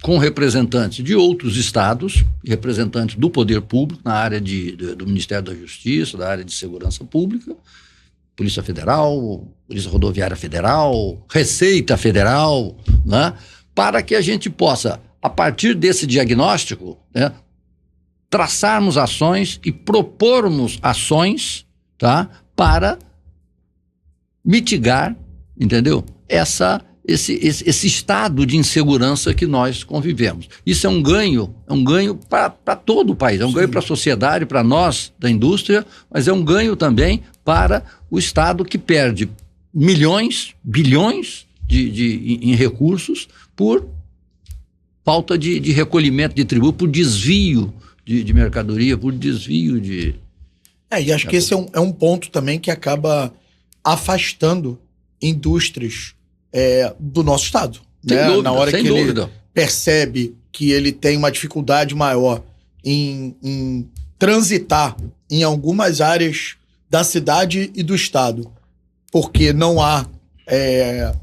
com representantes de outros estados, representantes do poder público na área do Ministério da Justiça, da área de Segurança Pública, Polícia Federal, Polícia Rodoviária Federal, Receita Federal, né, para que a gente possa, a partir desse diagnóstico, né, traçarmos ações e propormos ações, tá, para mitigar, entendeu? Esse estado de insegurança que nós convivemos. Isso é um ganho para todo o país, é um ganho para a sociedade, para nós da indústria, mas é um ganho também para o Estado, que perde milhões, bilhões em recursos por falta de recolhimento de tributo, por desvio de mercadoria, por desvio de... E acho que esse é um ponto também que acaba afastando indústrias do nosso estado. Sem né? dúvida, Na hora sem que dúvida. ele percebe que ele tem uma dificuldade maior em transitar em algumas áreas da cidade e do estado, porque não há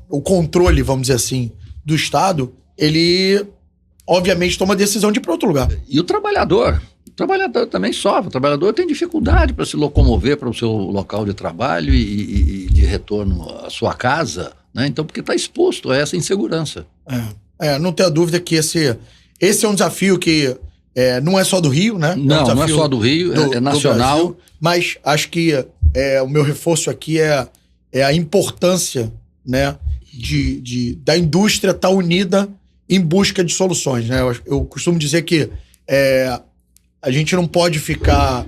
o controle, vamos dizer assim, do estado, ele obviamente toma a decisão de ir para outro lugar. E o trabalhador também sofre. O trabalhador tem dificuldade para se locomover para o seu local de trabalho e de retorno à sua casa, né? Então, porque está exposto a essa insegurança. Não tenho dúvida que esse é um desafio que não é só do Rio, né? Não é só do Rio, é nacional. Brasil, mas acho que o meu reforço aqui é a importância, né, da indústria estar unida em busca de soluções, né? Eu costumo dizer que a gente não pode ficar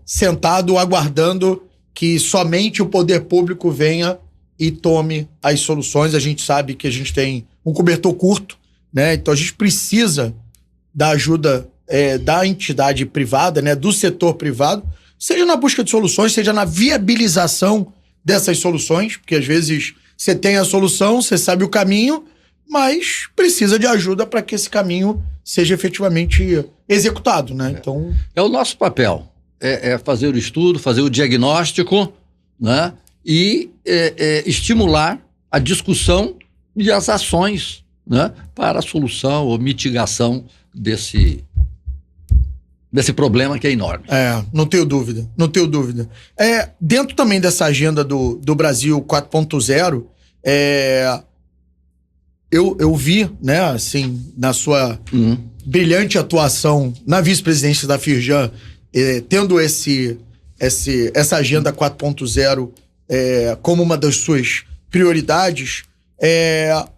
sentado aguardando que somente o poder público venha e tome as soluções. A gente sabe que a gente tem um cobertor curto, né? Então a gente precisa da ajuda da entidade privada, né? Do setor privado, seja na busca de soluções, seja na viabilização dessas soluções, porque às vezes você tem a solução, você sabe o caminho, mas precisa de ajuda para que esse caminho seja efetivamente executado, né? Então... É o nosso papel, fazer o estudo, fazer o diagnóstico, né? E estimular a discussão e as ações, né, para a solução ou mitigação desse problema que é enorme. Não tenho dúvida. Dentro também dessa agenda do Brasil 4.0, eu vi, né, assim, na sua brilhante atuação na vice-presidência da Firjan, tendo essa agenda 4.0 como uma das suas prioridades,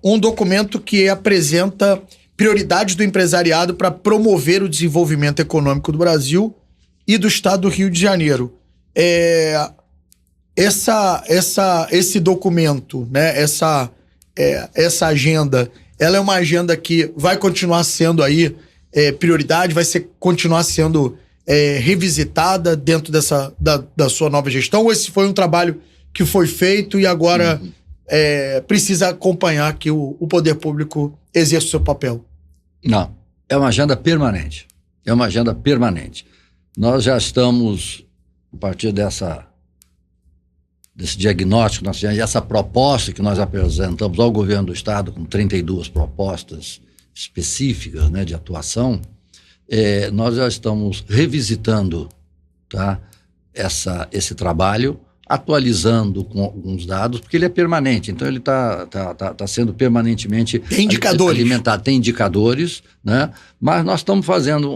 um documento que apresenta prioridades do empresariado para promover o desenvolvimento econômico do Brasil e do estado do Rio de Janeiro. Esse documento, né, essa agenda, ela é uma agenda que vai continuar sendo aí prioridade, continuar sendo revisitada dentro da sua nova gestão, ou esse foi um trabalho que foi feito e agora precisa acompanhar que o poder público exerça o seu papel? Não, é uma agenda permanente. Nós já estamos, a partir desse diagnóstico, essa proposta que nós apresentamos ao governo do estado, com 32 propostas específicas, né, de atuação, nós já estamos revisitando, tá, esse trabalho, atualizando com alguns dados, porque ele é permanente, então ele está sendo permanentemente alimentado. Tem indicadores, né? Mas nós estamos fazendo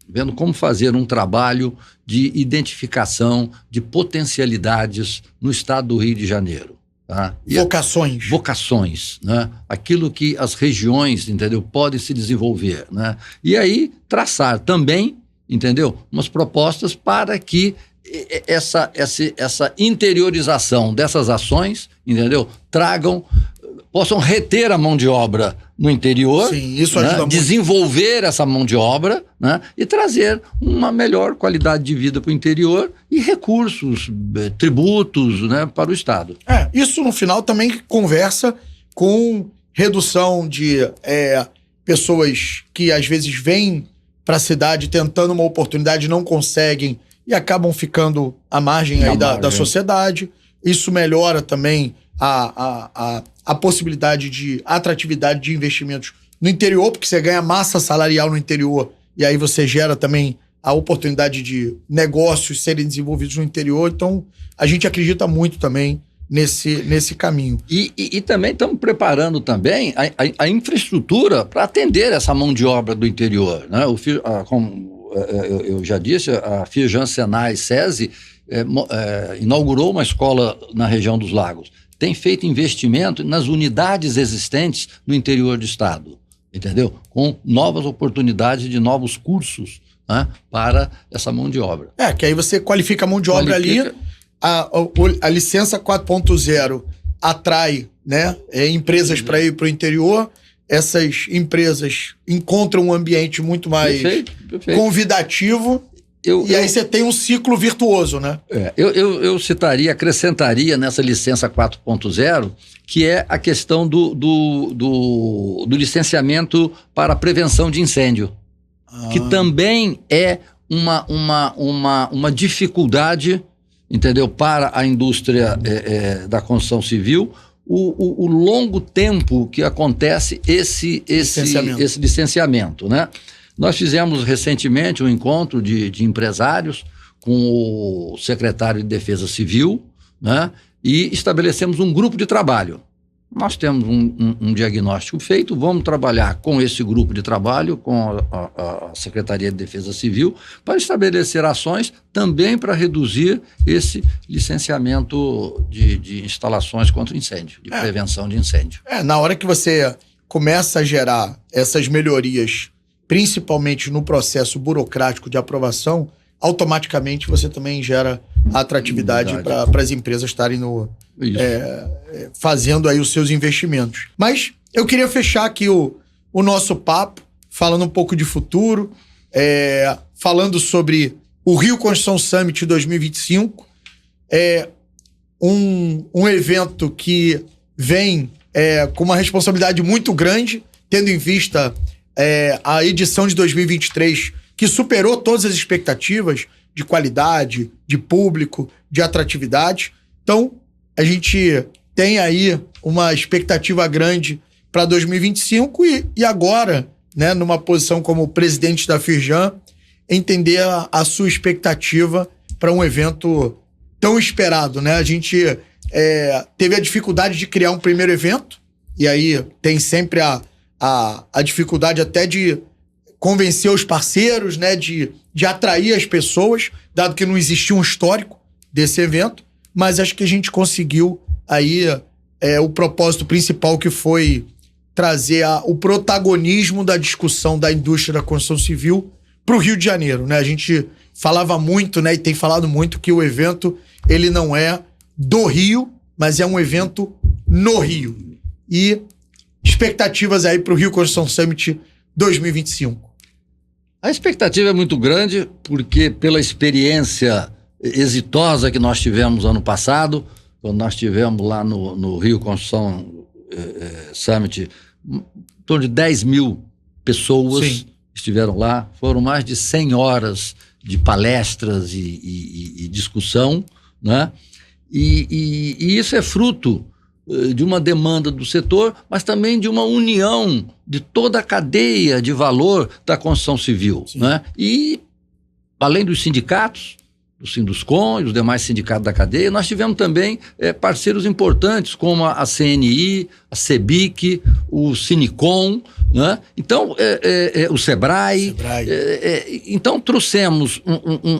vendo como fazer um trabalho de identificação de potencialidades no estado do Rio de Janeiro. Tá? Vocações, né? Aquilo que as regiões, entendeu, podem se desenvolver, né? E aí traçar também, entendeu, umas propostas para que essa interiorização dessas ações, entendeu, possam reter a mão de obra no interior. Sim, isso ajuda muito. Desenvolver essa mão de obra, né, e trazer uma melhor qualidade de vida para o interior e recursos, tributos, né, para o Estado. Isso no final também conversa com redução de pessoas que às vezes vêm para a cidade tentando uma oportunidade, não conseguem e acabam ficando à margem aí da sociedade. Isso melhora também a possibilidade de atratividade de investimentos no interior, porque você ganha massa salarial no interior e aí você gera também a oportunidade de negócios serem desenvolvidos no interior. Então, a gente acredita muito também nesse caminho. E também estamos preparando também a infraestrutura para atender essa mão de obra do interior, né? Como eu já disse, a Firjan, Senai e SESI inaugurou uma escola na região dos Lagos. Tem feito investimento nas unidades existentes no interior do estado, entendeu? Com novas oportunidades de novos cursos, né, para essa mão de obra. Que aí você qualifica a mão de obra ali, a licença 4.0 atrai, né, empresas para ir para o interior. Essas empresas encontram um ambiente muito mais convidativo. Aí você tem um ciclo virtuoso, né? Eu acrescentaria nessa licença 4.0, que é a questão do licenciamento para a prevenção de incêndio, que também é uma dificuldade, entendeu, para a indústria da construção civil, o longo tempo que acontece esse licenciamento, né? Nós fizemos recentemente um encontro de empresários com o secretário de Defesa Civil, né? E estabelecemos um grupo de trabalho. Nós temos um diagnóstico feito, vamos trabalhar com esse grupo de trabalho, com a Secretaria de Defesa Civil, para estabelecer ações também para reduzir esse licenciamento de instalações contra incêndio, de prevenção de incêndio. Na hora que você começa a gerar essas melhorias, principalmente no processo burocrático de aprovação, automaticamente você também gera atratividade para as empresas estarem fazendo aí os seus investimentos. Mas eu queria fechar aqui o nosso papo, falando um pouco de futuro, falando sobre o Rio Construção Summit 2025, um evento que vem com uma responsabilidade muito grande, tendo em vista a edição de 2023, que superou todas as expectativas de qualidade, de público, de atratividade. Então, a gente tem aí uma expectativa grande para 2025 e agora, né, numa posição como presidente da Firjan, entender a sua expectativa para um evento tão esperado, né? A gente teve a dificuldade de criar um primeiro evento, e aí tem sempre a dificuldade até de convencer os parceiros, né, de atrair as pessoas, dado que não existia um histórico desse evento, mas acho que a gente conseguiu aí o propósito principal, que foi trazer o protagonismo da discussão da indústria da construção civil para o Rio de Janeiro, né? A gente falava muito, né, e tem falado muito, que o evento ele não é do Rio, mas é um evento no Rio. E expectativas aí para o Rio Construção Summit 2025. A expectativa é muito grande, porque pela experiência exitosa que nós tivemos ano passado, quando nós tivemos lá no Rio Construção Summit, em torno de 10 mil pessoas estiveram lá, foram mais de 100 horas de palestras e discussão, né? E isso é fruto de uma demanda do setor, mas também de uma união de toda a cadeia de valor da construção civil, né? E, além dos sindicatos, do Sinduscom e os demais sindicatos da cadeia. Nós tivemos também parceiros importantes como a CNI, a CEBIC, o Sinicom, né? Então, o Sebrae. Então, trouxemos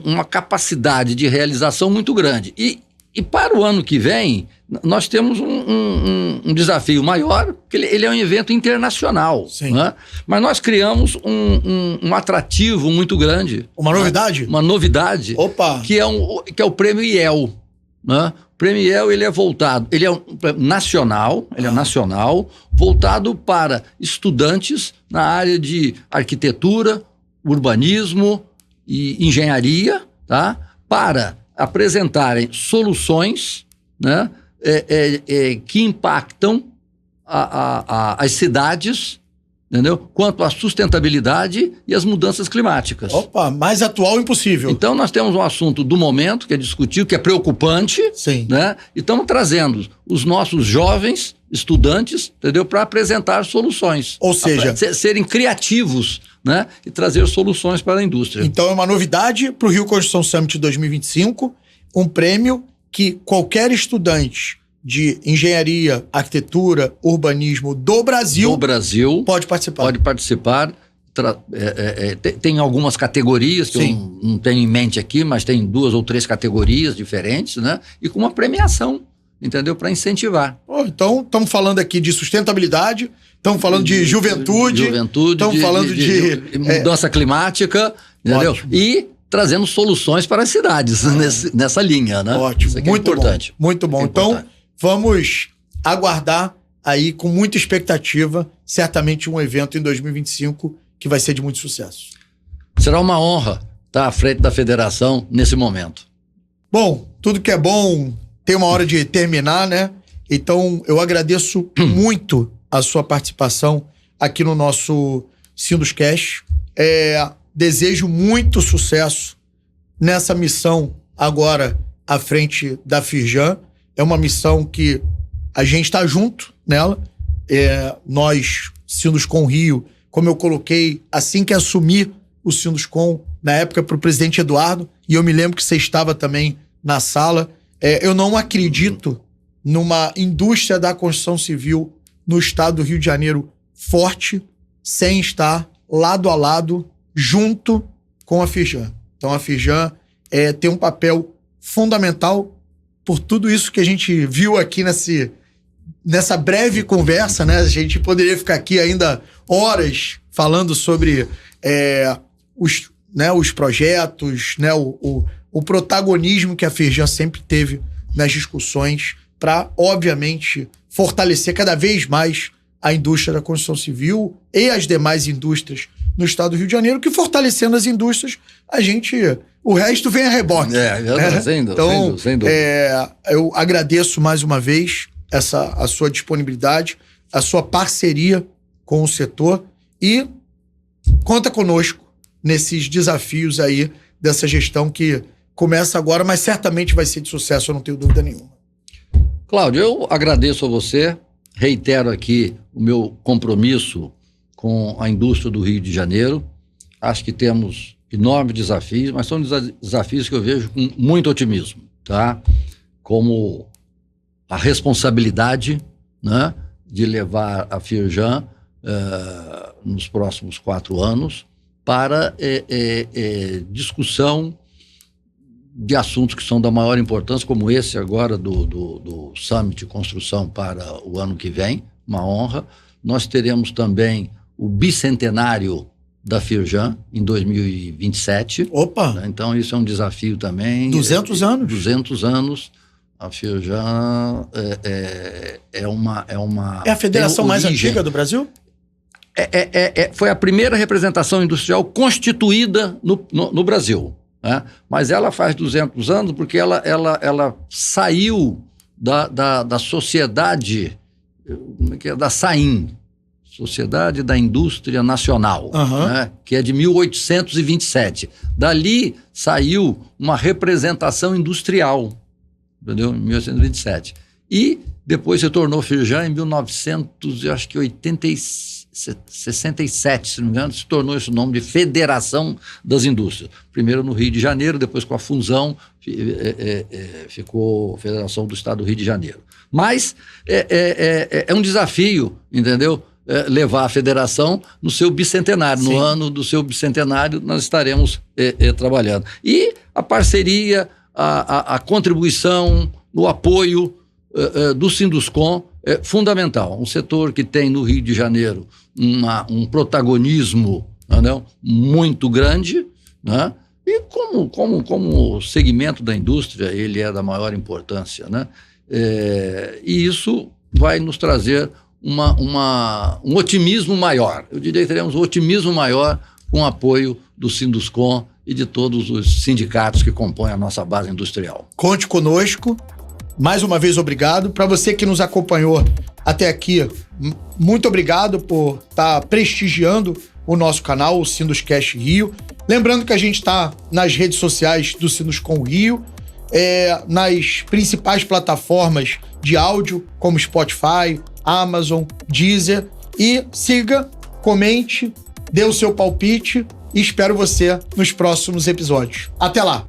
uma capacidade de realização muito grande. E para o ano que vem, nós temos um desafio maior, porque ele é um evento internacional. Né? Mas nós criamos um atrativo muito grande. Uma novidade? Uma novidade. Opa! Que é o Prêmio IEL. Né? O Prêmio IEL, ele é voltado, ele é nacional, voltado para estudantes na área de arquitetura, urbanismo e engenharia, tá? Para apresentarem soluções, né, que impactam as cidades, entendeu? Quanto à sustentabilidade e as mudanças climáticas. Opa, mais atual impossível. Então nós temos um assunto do momento que é discutido, que é preocupante, né? E estamos trazendo os nossos jovens estudantes, entendeu? Para apresentar soluções. Ou seja, serem criativos, né? E trazer soluções para a indústria. Então é uma novidade para o Rio Construção Summit 2025, um prêmio que qualquer estudante de engenharia, arquitetura, urbanismo do Brasil pode participar. Pode participar. Tem algumas categorias que eu não tenho em mente aqui, mas tem 2 ou 3 categorias diferentes, né? E com uma premiação, entendeu? Para incentivar. Então, estamos falando aqui de sustentabilidade, estamos falando de juventude, estamos falando de mudança climática, entendeu? Ótimo. E trazendo soluções para as cidades nessa linha, né? Ótimo, isso aqui muito importante. Muito bom. Então, vamos aguardar aí com muita expectativa, certamente um evento em 2025 que vai ser de muito sucesso. Será uma honra estar à frente da federação nesse momento. Bom, tudo que é bom tem uma hora de terminar, né? Então, eu agradeço muito a sua participação aqui no nosso Sinduscast. Desejo muito sucesso nessa missão agora à frente da Firjan. É uma missão que a gente está junto nela. Nós, Sinduscom Rio, como eu coloquei, assim que assumi o Sinduscom, na época para o presidente Eduardo, e eu me lembro que você estava também na sala, eu não acredito numa indústria da construção civil no estado do Rio de Janeiro forte, sem estar lado a lado, junto com a Firjan. Então a Firjan tem um papel fundamental por tudo isso que a gente viu aqui nessa breve conversa, né? A gente poderia ficar aqui ainda horas falando sobre os projetos, né? O protagonismo que a Firjan sempre teve nas discussões para, obviamente, fortalecer cada vez mais a indústria da construção civil e as demais indústrias no estado do Rio de Janeiro, que fortalecendo as indústrias, o resto vem a reboque. Então, sem dúvida. Eu agradeço mais uma vez a sua disponibilidade, a sua parceria com o setor e conta conosco nesses desafios aí dessa gestão que começa agora, mas certamente vai ser de sucesso, eu não tenho dúvida nenhuma. Cláudio, eu agradeço a você, reitero aqui o meu compromisso com a indústria do Rio de Janeiro. Acho que temos enormes desafios, mas são desafios que eu vejo com muito otimismo, tá? Como a responsabilidade, né, de levar a Firjan nos próximos 4 anos para discussão de assuntos que são da maior importância, como esse agora do Summit de Construção para o ano que vem, uma honra. Nós teremos também o bicentenário da Firjan em 2027. Opa! Né? Então isso é um desafio também. 200 anos? 200 anos. A Firjan é uma... É a federação mais antiga do Brasil? Foi a primeira representação industrial constituída no Brasil. Né? Mas ela faz 200 anos porque ela saiu da sociedade, da SAIN, Sociedade da Indústria Nacional, né? Que é de 1827. Dali saiu uma representação industrial, entendeu? Em 1827. E depois se tornou Firjan em 1986. 67, se não me engano, se tornou esse nome de Federação das Indústrias. Primeiro no Rio de Janeiro, depois com a fusão ficou Federação do Estado do Rio de Janeiro. Mas é um desafio, entendeu? Levar a federação no seu bicentenário. Sim. No ano do seu bicentenário nós estaremos trabalhando. E a parceria, a contribuição, o apoio do Sinduscon é fundamental. Um setor que tem no Rio de Janeiro um protagonismo, não, muito grande, né? E como segmento da indústria, ele é da maior importância, né? E isso vai nos trazer um otimismo maior. Eu diria que teremos um otimismo maior com o apoio do Sinduscon e de todos os sindicatos que compõem a nossa base industrial. Conte conosco. Mais uma vez, obrigado. Para você que nos acompanhou até aqui, muito obrigado por estar prestigiando o nosso canal, o Sinduscast Rio. Lembrando que a gente está nas redes sociais do Sinduscon Rio, nas principais plataformas de áudio, como Spotify, Amazon, Deezer. E siga, comente, dê o seu palpite e espero você nos próximos episódios. Até lá!